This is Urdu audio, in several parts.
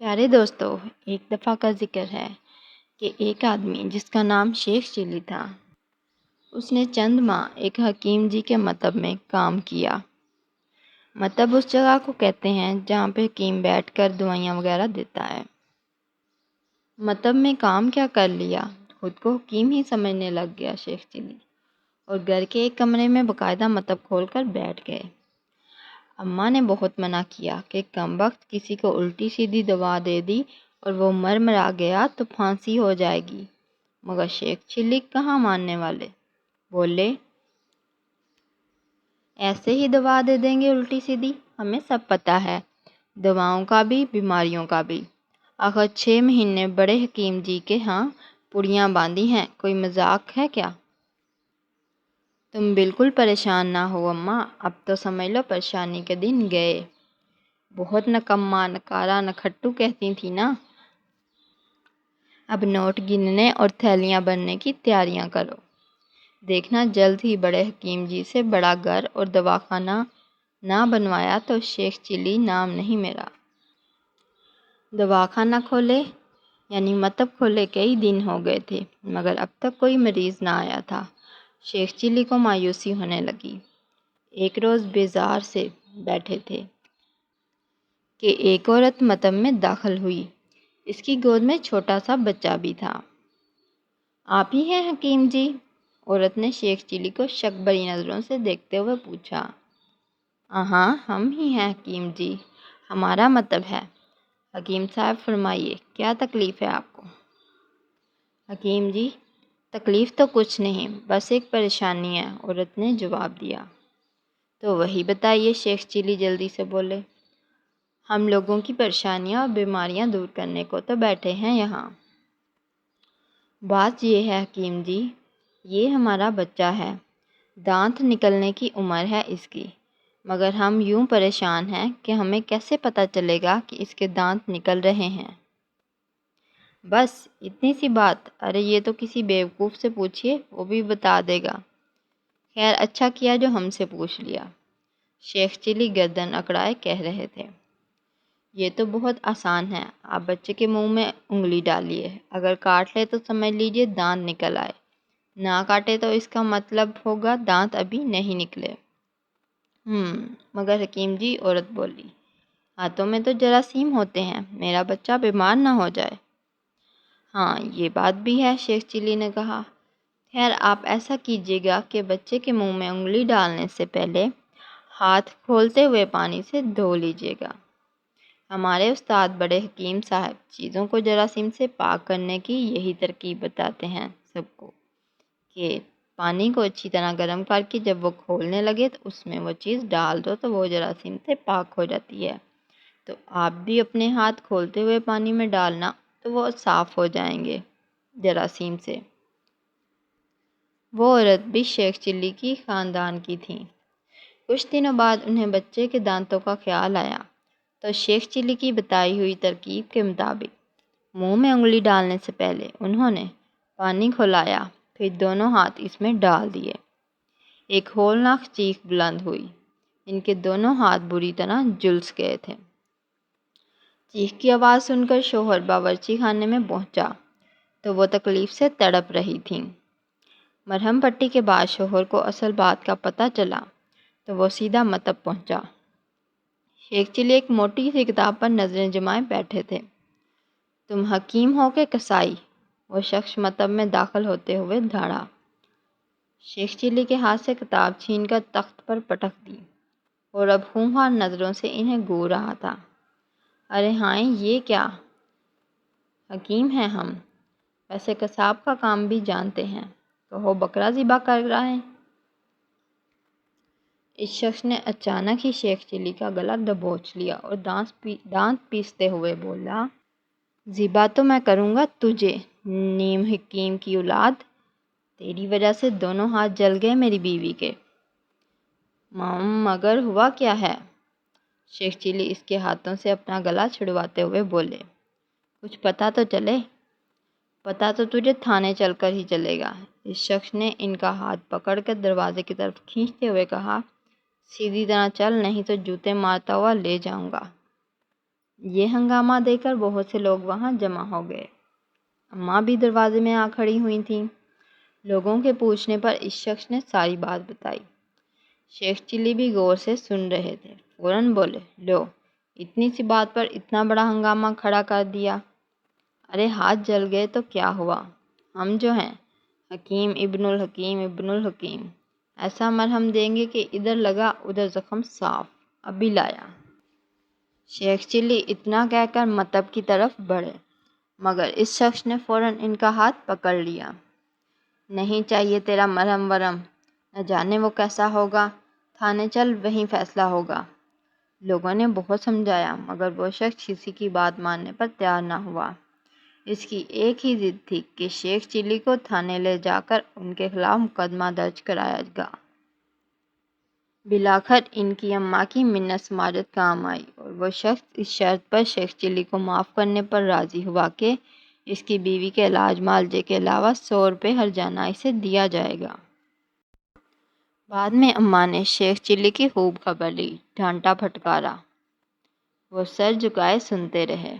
پیارے دوستو، ایک دفعہ کا ذکر ہے کہ ایک آدمی جس کا نام شیخ چلی تھا، اس نے چند ماہ ایک حکیم جی کے مطب میں کام کیا۔ مطب اس جگہ کو کہتے ہیں جہاں پہ حکیم بیٹھ کر دعائیاں وغیرہ دیتا ہے۔ مطب میں کام کیا کر لیا، خود کو حکیم ہی سمجھنے لگ گیا شیخ چلی، اور گھر کے ایک کمرے میں باقاعدہ مطب کھول کر بیٹھ گئے۔ اماں نے بہت منع کیا کہ کمبخت کسی کو الٹی سیدھی دوا دے دی اور وہ مر مرا گیا تو پھانسی ہو جائے گی، مگر شیخ چلی کہاں ماننے والے، بولے ایسے ہی دوا دے دیں گے الٹی سیدھی، ہمیں سب پتہ ہے، دواؤں کا بھی بیماریوں کا بھی۔ آخر 6 مہینے بڑے حکیم جی کے ہاں پڑیاں باندھی ہیں، کوئی مذاق ہے کیا؟ تم بالکل پریشان نہ ہو اماں، اب تو سمجھ لو پریشانی کے دن گئے۔ بہت نکما نکارا نکھٹو کہتی تھی نا۔ اب نوٹ گننے اور تھیلیاں بننے کی تیاریاں کرو، دیکھنا جلد ہی بڑے حکیم جی سے بڑا گھر اور دواخانہ نہ بنوایا تو شیخ چلی نام نہیں میرا۔ دواخانہ کھولے یعنی مطب کھولے کئی دن ہو گئے تھے، مگر اب تک کوئی مریض نہ آیا تھا۔ شیخ چلی کو مایوسی ہونے لگی۔ ایک روز بیزار سے بیٹھے تھے کہ ایک عورت مطب میں داخل ہوئی، اس کی گود میں چھوٹا سا بچہ بھی تھا۔ آپ ہی ہیں حکیم جی؟ عورت نے شیخ چلی کو شک بھری نظروں سے دیکھتے ہوئے پوچھا۔ ہاں ہم ہی ہیں حکیم جی، ہمارا مطب ہے۔ حکیم صاحب فرمائیے کیا تکلیف ہے آپ کو؟ حکیم جی تکلیف تو کچھ نہیں، بس ایک پریشانی ہے، عورت نے جواب دیا۔ تو وہی بتائیے، شیخ چلی جلدی سے بولے۔ ہم لوگوں کی پریشانیاں اور بیماریاں دور کرنے کو تو بیٹھے ہیں یہاں۔ بات یہ ہے حکیم جی، یہ ہمارا بچہ ہے، دانت نکلنے کی عمر ہے اس کی، مگر ہم یوں پریشان ہیں کہ ہمیں کیسے پتہ چلے گا کہ اس کے دانت نکل رہے ہیں؟ بس اتنی سی بات؟ ارے یہ تو کسی بیوقوف سے پوچھیے، وہ بھی بتا دے گا۔ خیر اچھا کیا جو ہم سے پوچھ لیا، شیخ چلی گردن اکڑائے کہہ رہے تھے۔ یہ تو بہت آسان ہے، آپ بچے کے منہ میں انگلی ڈالیے، اگر کاٹ لے تو سمجھ لیجئے دانت نکل آئے، نہ کاٹے تو اس کا مطلب ہوگا دانت ابھی نہیں نکلے۔ مگر حکیم جی، عورت بولی، ہاتھوں میں تو جراثیم ہوتے ہیں، میرا بچہ بیمار نہ ہو جائے۔ ہاں یہ بات بھی ہے، شیخ چلی نے کہا۔ خیر آپ ایسا کیجیے گا کہ بچے کے منہ میں انگلی ڈالنے سے پہلے ہاتھ کھولتے ہوئے پانی سے دھو لیجیے گا۔ ہمارے استاد بڑے حکیم صاحب چیزوں کو جراثیم سے پاک کرنے کی یہی ترکیب بتاتے ہیں سب کو، کہ پانی کو اچھی طرح گرم کر کے جب وہ کھولنے لگے تو اس میں وہ چیز ڈال دو تو وہ جراثیم سے پاک ہو جاتی ہے۔ تو آپ بھی اپنے ہاتھ کھولتے ہوئے پانی میں ڈالنا تو وہ صاف ہو جائیں گے جراثیم سے۔ وہ عورت بھی شیخ چلی کی خاندان کی تھیں۔ کچھ دنوں بعد انہیں بچے کے دانتوں کا خیال آیا تو شیخ چلی کی بتائی ہوئی ترکیب کے مطابق منہ میں انگلی ڈالنے سے پہلے انہوں نے پانی کھولایا، پھر دونوں ہاتھ اس میں ڈال دیے۔ ایک ہولناک چیخ بلند ہوئی، ان کے دونوں ہاتھ بری طرح جھلس گئے تھے۔ چیخ کی آواز سن کر شوہر باورچی خانے میں پہنچا تو وہ تکلیف سے تڑپ رہی تھیں۔ مرہم پٹی کے بعد شوہر کو اصل بات کا پتہ چلا تو وہ سیدھا مطب پہنچا۔ شیخ چلی ایک موٹی سی کتاب پر نظریں جمائے بیٹھے تھے۔ تم حکیم ہو کہ کسائی؟ وہ شخص مطب میں داخل ہوتے ہوئے دھاڑا۔ شیخ چلی کے ہاتھ سے کتاب چھین کر تخت پر پٹک دی اور اب خونخوار نظروں سے انہیں گھور رہا تھا۔ ارے ہائے یہ کیا، حکیم ہیں ہم، ویسے قصاب کا کام بھی جانتے ہیں، کہو بکرا ذبح کر رہا ہے۔ اس شخص نے اچانک ہی شیخ چلی کا گلا دبوچ لیا اور دانت پیستے ہوئے بولا، ذبح تو میں کروں گا تجھے، نیم حکیم کی اولاد، تیری وجہ سے دونوں ہاتھ جل گئے میری بیوی کے۔ مگر ہوا کیا ہے؟ شیخ چلی اس کے ہاتھوں سے اپنا گلا چھڑواتے ہوئے بولے، کچھ پتہ تو چلے۔ پتہ تو تجھے تھانے چل کر ہی چلے گا۔ اس شخص نے ان کا ہاتھ پکڑ کر دروازے کی طرف کھینچتے ہوئے کہا، سیدھی طرح چل نہیں تو جوتے مارتا ہوا لے جاؤں گا۔ یہ ہنگامہ دیکھ کر بہت سے لوگ وہاں جمع ہو گئے۔ اماں بھی دروازے میں آ کھڑی ہوئی تھیں۔ لوگوں کے پوچھنے پر اس شخص نے ساری بات بتائی۔ شیخ چلی بھی غور سے سن رہے تھے۔ فوراً بولے، لو، اتنی سی بات پر اتنا بڑا ہنگامہ کھڑا کر دیا۔ ارے ہاتھ جل گئے تو کیا ہوا؟ ہم جو ہیں حکیم ابن الحکیم ایسا مرہم دیں گے کہ ادھر لگا ادھر زخم صاف۔ ابھی لایا۔ شیخ چلی اتنا کہہ کر مطب کی طرف بڑھے، مگر اس شخص نے فوراً ان کا ہاتھ پکڑ لیا۔ نہیں چاہیے تیرا مرہم ورم، نہ جانے وہ کیسا ہوگا، تھانے چل، وہیں فیصلہ ہوگا۔ لوگوں نے بہت سمجھایا مگر وہ شخص کسی کی بات ماننے پر تیار نہ ہوا۔ اس کی ایک ہی ضد تھی کہ شیخ چلی کو تھانے لے جا کر ان کے خلاف مقدمہ درج کرایا گا۔ بالآخر ان کی اماں کی منت سماجت کام آئی اور وہ شخص اس شرط پر شیخ چلی کو معاف کرنے پر راضی ہوا کہ اس کی بیوی کے علاج معالجے کے علاوہ 100 روپے ہرجانہ اسے دیا جائے گا۔ بعد میں اماں نے شیخ چلی کی خوب خبر لی، ڈانٹا پھٹکارا۔ وہ سر جھکائے سنتے رہے،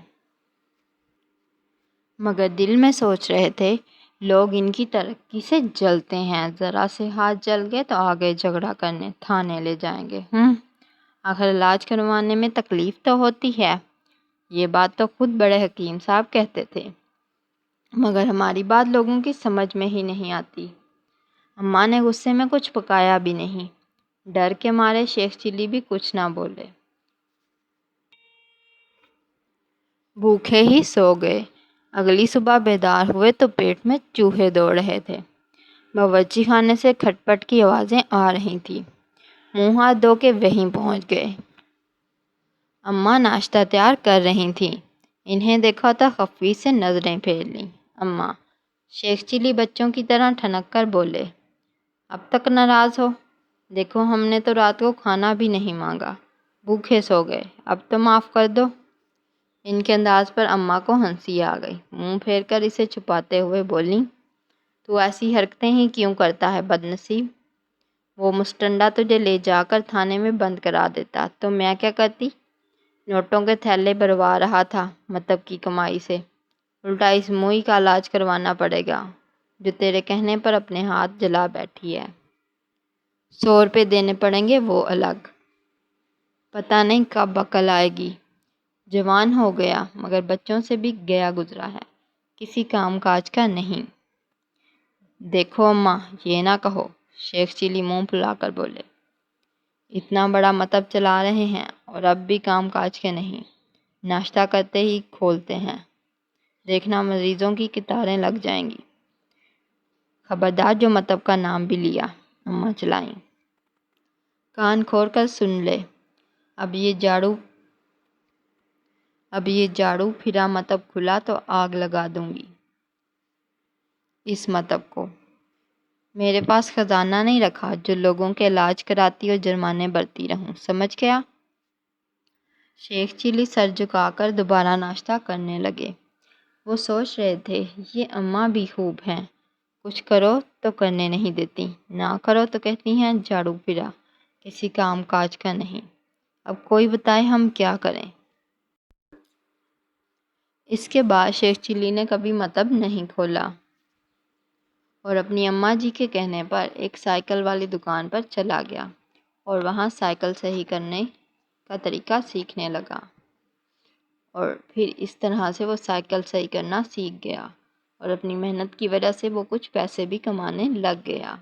مگر دل میں سوچ رہے تھے لوگ ان کی ترقی سے جلتے ہیں، ذرا سے ہاتھ جل گئے تو آگے جھگڑا کرنے تھانے لے جائیں گے۔ آخر علاج کروانے میں تکلیف تو ہوتی ہے، یہ بات تو خود بڑے حکیم صاحب کہتے تھے، مگر ہماری بات لوگوں کی سمجھ میں ہی نہیں آتی۔ اماں نے غصے میں کچھ پکایا بھی نہیں، ڈر کے مارے شیخ چلی بھی کچھ نہ بولے، بھوکے ہی سو گئے۔ اگلی صبح بیدار ہوئے تو پیٹ میں چوہے دوڑ رہے تھے، باورچی خانے سے کھٹ پٹ کی آوازیں آ رہی تھیں۔ منہ ہاتھ دھو کے وہیں پہنچ گئے۔ اماں ناشتہ تیار کر رہی تھیں، انہیں دیکھا تو خفیف سے نظریں پھیر لیں۔ اماں، شیخ چلی بچوں کی طرح ٹھنک کر بولے، اب تک ناراض ہو؟ دیکھو ہم نے تو رات کو کھانا بھی نہیں مانگا، بھوکے سو گئے، اب تو معاف کر دو۔ ان کے انداز پر اماں کو ہنسی آ گئی، منہ پھیر کر اسے چھپاتے ہوئے بولیں، تو ایسی حرکتیں ہی کیوں کرتا ہے بد نصیب؟ وہ مستنڈا تجھے لے جا کر تھانے میں بند کرا دیتا تو میں کیا کرتی؟ نوٹوں کے تھیلے بھروا رہا تھا مطلب کی کمائی سے، الٹا اس موئی کا علاج کروانا پڑے گا جو تیرے کہنے پر اپنے ہاتھ جلا بیٹھی ہے۔ 100 روپے دینے پڑیں گے وہ الگ، پتہ نہیں کب عقل آئے گی۔ جوان ہو گیا مگر بچوں سے بھی گیا گزرا ہے، کسی کام کاج کا نہیں۔ دیکھو اماں، یہ نہ کہو، شیخ چلی منہ پھلا کر بولے، اتنا بڑا مطب چلا رہے ہیں اور اب بھی کام کاج کے نہیں، ناشتہ کرتے ہی کھولتے ہیں، دیکھنا مریضوں کی قطاریں لگ جائیں گی۔ خبردار جو مطب کا نام بھی لیا، اماں چلائیں، کان کھول کر سن لے، اب یہ جاڑو پھرا مطب کھلا تو آگ لگا دوں گی اس مطب کو۔ میرے پاس خزانہ نہیں رکھا جو لوگوں کے علاج کراتی اور جرمانے بھرتی رہوں، سمجھ گیا؟ شیخ چلی سر جھکا کر دوبارہ ناشتہ کرنے لگے۔ وہ سوچ رہے تھے یہ اماں بھی خوب ہیں، کچھ کرو تو کرنے نہیں دیتی، نہ کرو تو کہتی ہیں جھاڑو پھرا، کسی کام کاج کا نہیں۔ اب کوئی بتائے ہم کیا کریں؟ اس کے بعد شیخ چلی نے کبھی مطب نہیں کھولا اور اپنی اماں جی کے کہنے پر ایک سائیکل والی دکان پر چلا گیا اور وہاں سائیکل صحیح کرنے کا طریقہ سیکھنے لگا، اور پھر اس طرح سے وہ سائیکل صحیح کرنا سیکھ گیا اور اپنی محنت کی وجہ سے وہ کچھ پیسے بھی کمانے لگ گیا۔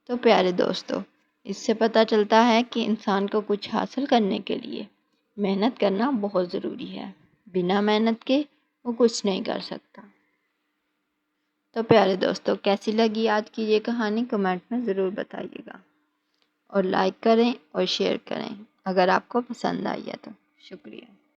تو پیارے دوستو، اس سے پتہ چلتا ہے کہ انسان کو کچھ حاصل کرنے کے لیے محنت کرنا بہت ضروری ہے، بنا محنت کے وہ کچھ نہیں کر سکتا۔ تو پیارے دوستو، کیسی لگی آج کی یہ کہانی کمنٹ میں ضرور بتائیے گا، اور لائک کریں اور شیئر کریں اگر آپ کو پسند آئی ہے تو۔ شکریہ۔